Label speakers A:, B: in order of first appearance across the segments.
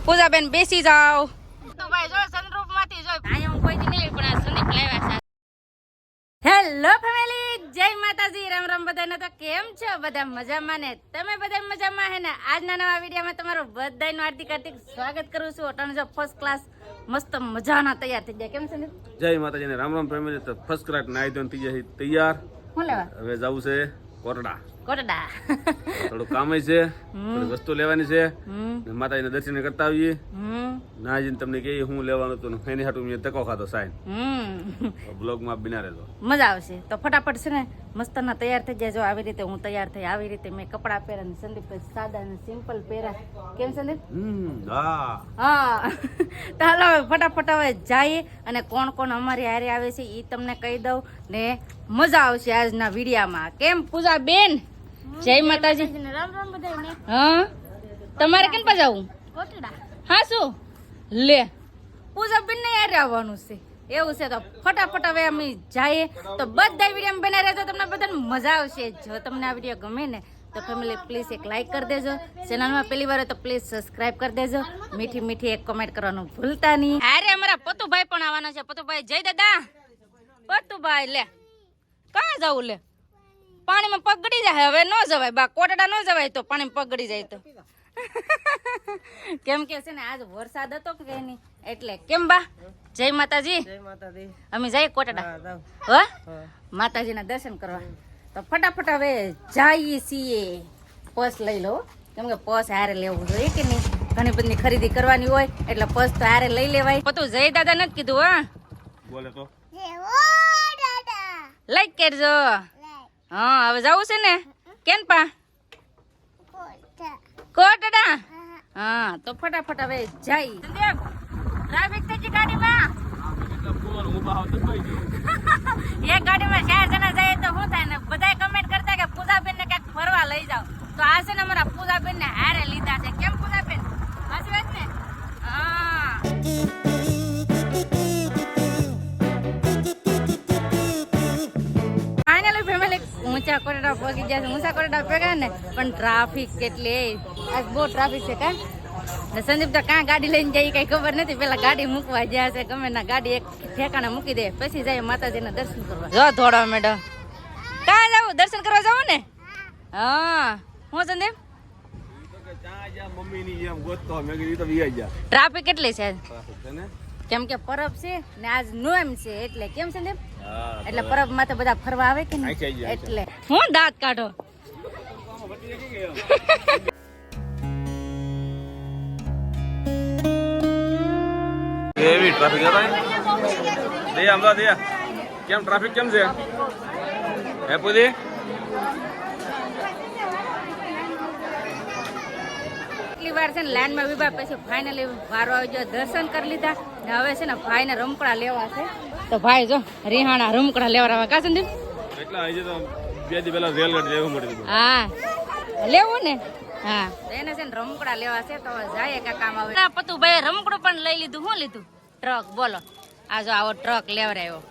A: પૂજાબેન બેસી જાઓ તો ભાઈ જો સનરૂફ માંથી જો આયા હું કોઈ નહીં પણ આ સંદીપ લાવ્યા છે. હેલો ફેમિલી, જય માતાજી, રામ રામ બધાને. તો કેમ છો બધા? મજામાં ને? તમે બધા મજામાં હે ને? આજના નવા વિડીયોમાં તમારું બધાનું હાર્દિક હાર્દિક સ્વાગત કરું છું. અટાણે જો ફર્સ્ટ ક્લાસ મસ્ત મજાના તૈયાર થઈ ગયા. કેમ છે?
B: જય માતાજી ને રામ રામ ફેમિલી. તો ફર્સ્ટ ક્લાસ નાઈ ધોઈને થઈ જાય તૈયાર.
A: શું લેવા?
B: હવે જવું છે કોટડા.
A: કોટડા
B: થોડું કામ છે, થોડી વસ્તુ લેવાની છે, માતાજીના દર્શન કરતા આવીએ. નાજીને તમને કહીએ હું લેવાનું હતું, એની હાટું મેં તકો ખાતો સાઈન. બ્લોગમાં બિના રહેજો, મજા
A: આવશે. તો ફટાફટ છે ને મસ્તના તૈયાર થઈ જાય. જો આવી રીતે હું તૈયાર થઈ, આવી રીતે મેં કપડા પહેર્યા. સંદીપ સાદા અને સિમ્પલ પહેર્યા. કેમ સંદીપ? હા તો હાલો ફટાફટ હવે જઈએ અને કોણ કોણ અમારી હારે આવે છે એ તમને કહી દઉં ને મજા આવશે આજના વિડીયામાં. કેમ પૂજા બેન? જય માતાજી. રામ રામ બધાને. હા તમારે કેમ પજાવું? કોટડા. હા શું લે પૂજા બેન ને યાર આવવાનું છે એવું છે. તો ફટાફટ હવે અમે જઈએ. તો બધા વિડીયો બના રહેજો, તમને બધાને મજા આવશે. જો તમને આ વિડીયો ગમે ને તો ફેમિલી પ્લીઝ એક લાઈક કરી દેજો. ચેનલમાં પહેલી વાર તો પ્લીઝ સબસ્ક્રાઇબ કરી દેજો. મીઠી મીઠી એક કમેન્ટ કરવાનું ભૂલતા નહીં. અરે અમારા પતુભાઈ પણ આવવાના છે. પતુભાઈ જય દાદા. પતુભાઈ લે કાં જવું? લે પાણીમાં પગ ગળી જાય. હવે ન જવાય બા, કોટડા ન જવાય તો પાણી પગ ગળી જાય તો. કેમ કે છે ને આજ વરસાદ હતો કે નહીં એટલે. કેમ બા? જય માતાજી.
C: જય માતાજી.
A: અમે જઈએ કોટડા હો માતાજીના દર્શન કરવા. તો ફટાફટ હવે જઈએ છીએ. પર્સ લઈ લો, કેમ કે પર્સ હારે લેવું જોઈએ કે નહીં. ઘણી બધી ખરીદી કરવાની હોય એટલે પર્સ તો હારે લઈ લેવાય. પતું જય દાદા નથી કીધું? હા
B: બોલે તો
A: લાઈક કરજો. હા હવે જવું છે ને કેમ પા? કોટડા. હા તો ફટાફટ હવે જઈ. ટ્રાફિક થઈ ગઈ ગાડીમાં. એક ગાડીમાં 4 જણા જાય તો શું થાય ને? બધા કમેન્ટ કરતા કે પૂજાબેન ને ક્યાંક ફરવા લઈ જાવ. તો આ છે ને અમારા પૂજાબેન ને હારે લીધા છે. કેમ પૂજાબેન? સાચી વાત ને? હા ઊંચા કોટડા પહોંચી ગયા છે. ઊંચા કોટડા ભેગા ને પણ ટ્રાફિક કેટલી. આજ બહુ ટ્રાફિક છે. કા ને સંદીપ તો કાં ગાડી લઈને જાય કઈ ખબર નથી. પેલા ગાડી મૂકવા ગયા છે. ગમે ના ગાડી એક ઠેકાણે મૂકી દે પછી જાય માતાજીના દર્શન કરવા. જો થોડો મેડમ કાં જાવ? દર્શન કરવા જાવ ને? હા હું સંદીપ ટ્રાફિક કેટલી છે કેમ કે પરબ છે ને આજ નોમ છે એટલે. કેમ સંદીપ? એટલે પરબ માં તો બધા ફરવા આવે કે નહીં એટલે. હું દાંત કાઢો.
B: એવી ટ્રાફિક હતા. કેમ ટ્રાફિક કેમ છે હે પૂજી?
A: કેટલી વાર છે ને લાઈનમાં વિભા પછી ફાઇનલી વારો આવી ગયો. દર્શન કરી લીધા ને હવે છે ને ભાઈ ને રમકડા લેવા છે. તો ભાઈ જો રિહાણા રમકડા લેવા કા સંદીપ?
B: એટલા હજી તો 2 દી પહેલા રેલગાડી લેવું મળ્યું.
A: હા લેવું ને. હા એને છે ને રમકડા લેવા છે તો જાય કા કામ આવે. પતુભાઈ રમકડું પણ લઈ લીધું. શું લીધું? ટ્રક. બોલો આ જો આવો ટ્રક લેવરાયો.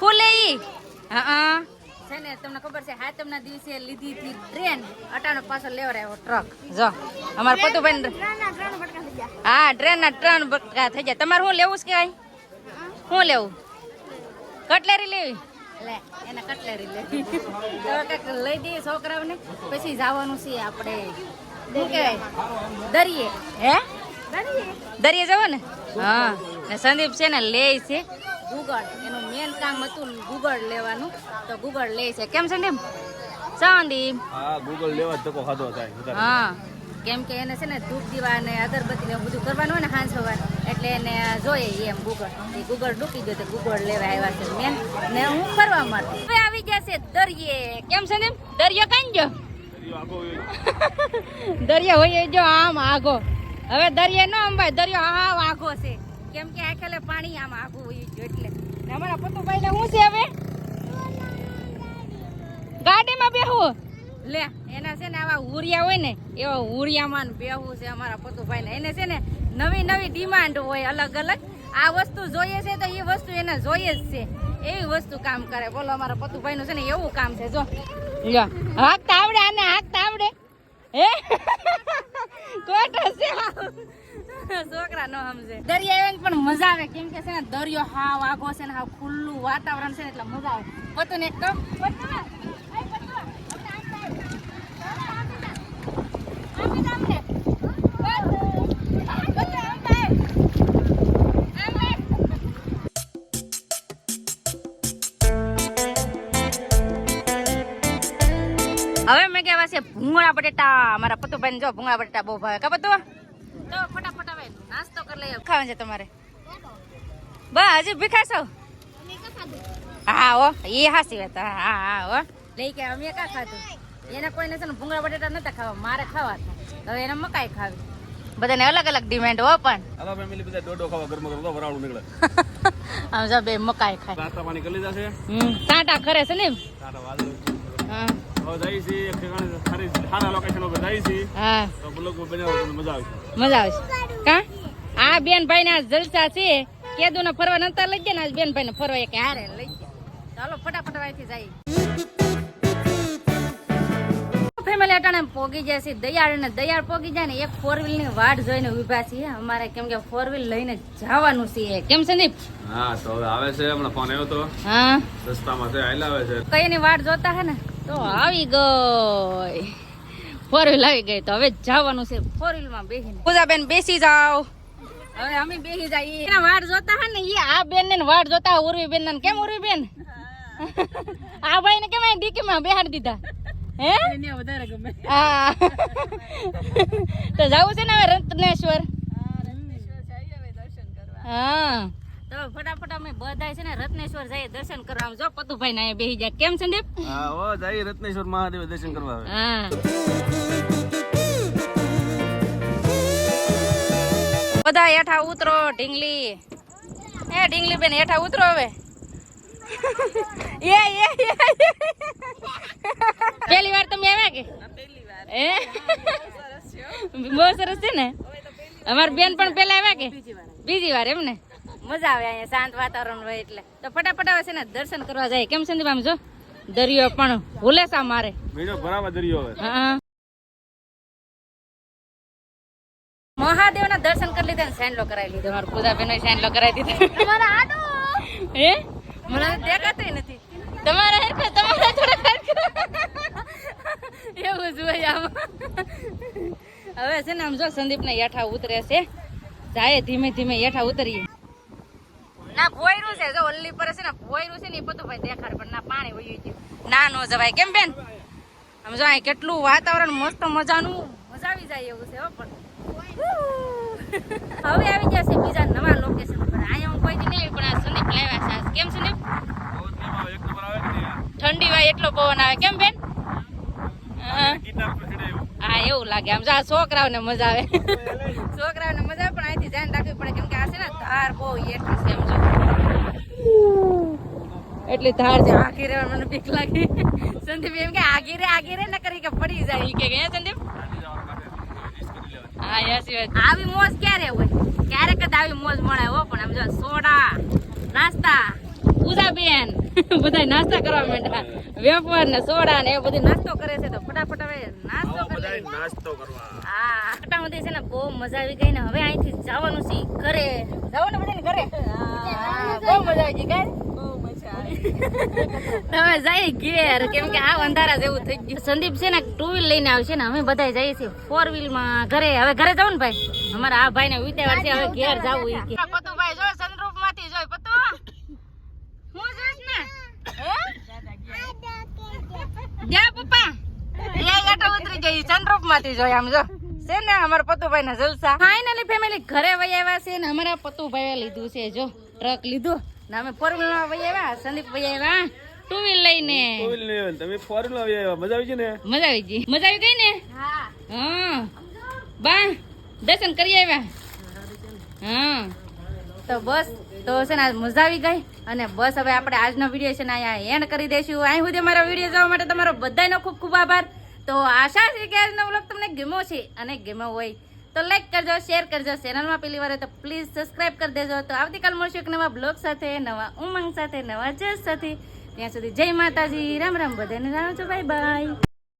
A: ખુલે ઈ. હા છે ને તમને ખબર છે હાતમના દિવસે લીધી હતી ટ્રેન, અટાણો પાછો લેવરાયો ટ્રક. જો અમાર પતુભાઈ હા ટ્રેન ના 3 બટકા થઈ જાય. તમારે શું લેવું છે કે? શું લેવું? કટલેરી લેવી? લે એને કટલેરી લેવી. તો કંઈક લઈ દઈએ છોકરાઓને પછી જવાનું છે આપણે શું કહેવાય દરિયે. હે દરિયે જવું ને? હા ને સંદીપ છે ને લે છે ગુગળ. એનું મેન કામ હતું ગુગળ લેવાનું તો ગુગળ લે છે. કેમ સંદીપ? સંદીપ
B: હા ગુગળ લેવા જ તકો ખાધો થાય.
A: હા કેમ કે એને છે ને ધૂપ દીવા ને અગરબત્તી ને બધું કરવાનું હોય ને સાંજ સવાર એટલે એને જોઈએ એમ ગુગળ. એ ગુગળ ડૂકી ગયો તો ગુગળ લેવા આવ્યા છે મેન ને હું ફરવા માટે. હવે આવી ગયા છે દરિયે. કેમ સંદીપ? દરિયો કઈ ગયો? દરિયો હોય જો આમ આગો. હવે દરિયે ન અંબાય, દરિયો હાવ આઘો છે. કેમ કે આખેલે પાણી આમ આઘું હોય ગયું એટલે. અમારા પતુભાઈ ને શું છે હવે? ગાડીમાં બેહવું. લે એના છે ને આવા હુરિયા હોય ને એવા હુરિયામાં બેહવું છે અમારા પતુભાઈ ને. એને છે ને નવી નવી ડિમાન્ડ હોય અલગ અલગ. આ વસ્તુ જોઈએ છે તો એ વસ્તુ એને જોઈએ જ છે. એવી વસ્તુ કામ કરે. બોલો અમારા પતુભાઈ નું છે ને એવું કામ છે. જો હાંકતા આવડે આને? હાંકતા આવડે? હે કોટ હશે છોકરા નો સમજે દરિયા આવે પણ મજા આવે કેમ કે છે ને દરિયો હાવ આગો છે ને હાવ ખુલ્લું વાતાવરણ છે ને એટલે મજા આવે પતું ને એકદમ હવે મેં કહેવા છે ભૂંગળા બટેટા મારા પતુભાઈ ને જો ભૂંગળા બટેટા બહુ ભાવે કા પતુ તો ફટાફટ હવે નાસ્તો કરી લઈએ ખાવા છે તમારે બા હજી ભીખાશો હા હો એ હાસી વાત હા હા હો લઈ કે અમે કા ખાધું એને કોઈને છે ને ભૂંગળા બટેટા નતા ખાવા મારે ખાવા હતા હવે એને મકાઈ ખાવી બધાને અલગ અલગ ડિમાન્ડ હો પણ
B: હાલો ફેમિલી બધા ડોડો ખાવા ગરમા ગરમ તો વરાળું નીકળે
A: આમ જા બે મકાઈ ખાય
B: નાસ્તા પાણી કરી લીધા છે
A: ટાટા ખરે છે ને
B: ટાટા વાદળો
A: હા
B: હવે જઈ છે એક ઠેકાણે સારા લોકેશન ઉપર જઈ છે
A: હા
B: તો બ્લોગ બનાવો તો મજા આવશે
A: મજા આવશે કા આ બેન ભાઈ ના જલસા છે કેદુ ને ફરવા નતા લઈ ગયા ને આજ બેન ભાઈ ને ફરવા એક હારે લઈ ગયા ચાલો ફટાફટ અહીંથી જઈએ ફેમિલી અટાણે પોગી જાય છે દયાળ ને દયાળ પોગી જાય ને એક 4 વ્હીલ ની વાટ જોઈને ઉભા છીએ અમારે કેમ કે 4 વ્હીલ લઈને જવાનું છે કેમ સંદીપ
B: હા તો હવે આવે છે હમણાં ફોન આવ્યો તો
A: હા
B: રસ્તામાં છે આયલા આવે છે
A: કઈ ની વાટ જોતા હે ને તો આવી ગઈ 4 વ્હીલ આવી ગઈ તો હવે જવાનું છે 4 વ્હીલ માં બેસીને પૂજાબેન બેસી જાઓ હવે અમે બેસી જઈએ એના વાટ જોતા હે ને એ આ બેન ને વાટ જોતા ઉર્વી બેન ને કેમ ઉર્વી બેન આ ભાઈ ને કેમ ડીકી માં બેહાડી દીધા હે વધારે ગમે હા તો જાવું છે ને હવે રત્નેશ્વર હા તો ફટાફટ અમે બધા છે ને રત્નેશ્વર જઈએ દર્શન કરવા આમ જો પતુભાઈ ને અહીંયા બેસી જાય કેમ સંદીપ
B: હા ઓ જઈ રત્નેશ્વર મહાદેવ દર્શન કરવા આવે
A: હા બધા હેઠા ઉતરો ઢીંગલી એ ઢીંગલી બેન હેઠા ઉતરો હવે પહેલી વાર તમે આવ્યા કે એ બહુ સરસ છે ને અમારી બેન પણ પેલા આવ્યા કે બીજી વાર એમ ને મજા આવે અહીંયા શાંત વાતાવરણ હોય એટલે તો ફટાફટ આવે છે ને દર્શન કરવા જાય કેમ સંદીપ આમ જો દરિયો પણ હુલેસા મારે
B: બીજો બરાબર દરિયો હવે
A: હા મહાદેવ ના દર્શન કરી લીધા ને સેન્ડલો કરાવી લીધો મારા પૂજાબેન સેન્ડલો કરાવી દીધો તમારા આડો હે મને દેખાતું નથી તમારા હરખા તમારા થોડા એવું જ હોય આમાં હવે છે ને આમ જો સંદીપ ને હેઠા ઉતરે છે જાય ધીમે ધીમે હેઠા ઉતરીએ ના ભોયરું છે જો ઓલ્લી પર છે ને ભોયરું છે ને એ બધું ભાઈ દેખાડ પણ ના પાણી વયું ગયું ના નો જવાય કેમ બેન આમ જો અહીં કેટલું વાતાવરણ મસ્ત મજાનું મજા આવી જાય એવું છે હો પણ હવે આવી જશે બીજા નવા લોકેશન પર અહીંયા હું કોઈ દી નહીં પણ આ સંદીપ લાવ્યા છે કેમ સંદીપ ઠંડી વાય એટલો પવન આવે કેમ બેન હા એવું લાગે આમ જો આ છોકરાઓને મજા આવે છોકરાઓને મજા આવે પણ અહીંથી ધ્યાન રાખવી પડે કેમ કે આ છે ને ધાર બહુ એટલી છે એમ જો એટલી ધાર છે આખી રે મને બીક લાગી સંદીપ એમ કે આગી રે ન કરી કે પડી જાય ઈ કે ગયા સંદીપ હા યસી વાત આવી મોજ ક્યારે હોય ક્યારેક જ આવી મોજ મળે હો પણ આમ જો સોડા નાસ્તા પૂજા બેન બધા નાસ્તા કરવા માંડ્યા વેફર ને સોડા ને એ બધું નાસ્તો કરે છે તો ફટાફટ હવે નાસ્તો કરી
B: નાસ્તો કરવા
A: હા આટામાંથી છે ને બહુ મજા આવી ગઈ ને હવે અહીંથી જવાનું છે ઘરે જવાનું બધાને ઘરે બહુ મજા આવી ગઈ ગાય તમે જઈ ઘેર કેમ કે આ અંધારા જેવું થઈ ગયું સંદીપ છે ને 2 વ્હીલ લઈને આવશે ને અમે બધા જઈએ છીએ 4 વ્હીલ માં ઘરે હવે ઘરે જવું ને ભાઈ અમારા આ ભાઈ ને વિતેવાર છે હવે ઘેર જવું ઈ કે પતુ ભાઈ જો સનરૂફ માંથી જોઈ પતુ હું જોઈશ ને હે જા પપ્પા એ એટા ઉતરી જઈ સનરૂફ માંથી જોઈ આમ જો છે ને અમારા પતુભાઈ ના જલસા ફાઇનલી ફેમિલી ઘરે વઈ આવ્યા છે ને અમારા પતુભાઈએ લીધું છે જો ટ્રક લીધું ને અમે 4 વ્હીલ માં વઈ આવ્યા સંદીપ વઈ આવ્યા 2 વ્હીલ લઈને
B: 2 વ્હીલ લઈને તમે 4 વ્હીલ આવી આવ્યા મજા આવી ગઈ ને
A: મજા આવી ગઈ ને હા હા બા દર્શન કરી આવ્યા હા તો બસ તો છે ને મજા આવી ગઈ અને બસ હવે આપણે આજનો વિડીયો છે ને અહીંયા એન્ડ કરી દઈશું અહીં સુધી મારો વિડીયો જોવા માટે તમારો બધાનો ખૂબ ખૂબ આભાર તો આશા છે કે આજનો વ્લોગ તમને ગમ્યો છે અને ગમ્યો હોય તો લાઈક કરજો શેર કરજો ચેનલમાં પહેલી વાર હોય તો પ્લીઝ સબસ્ક્રાઇબ કરી દેજો તો આવતીકાલ મળશું એક નવા બ્લોગ સાથે નવા ઉમંગ સાથે નવા જસ સાથે ત્યાં સુધી જય માતાજી રામ રામ બધાને રામ છો બાય બાય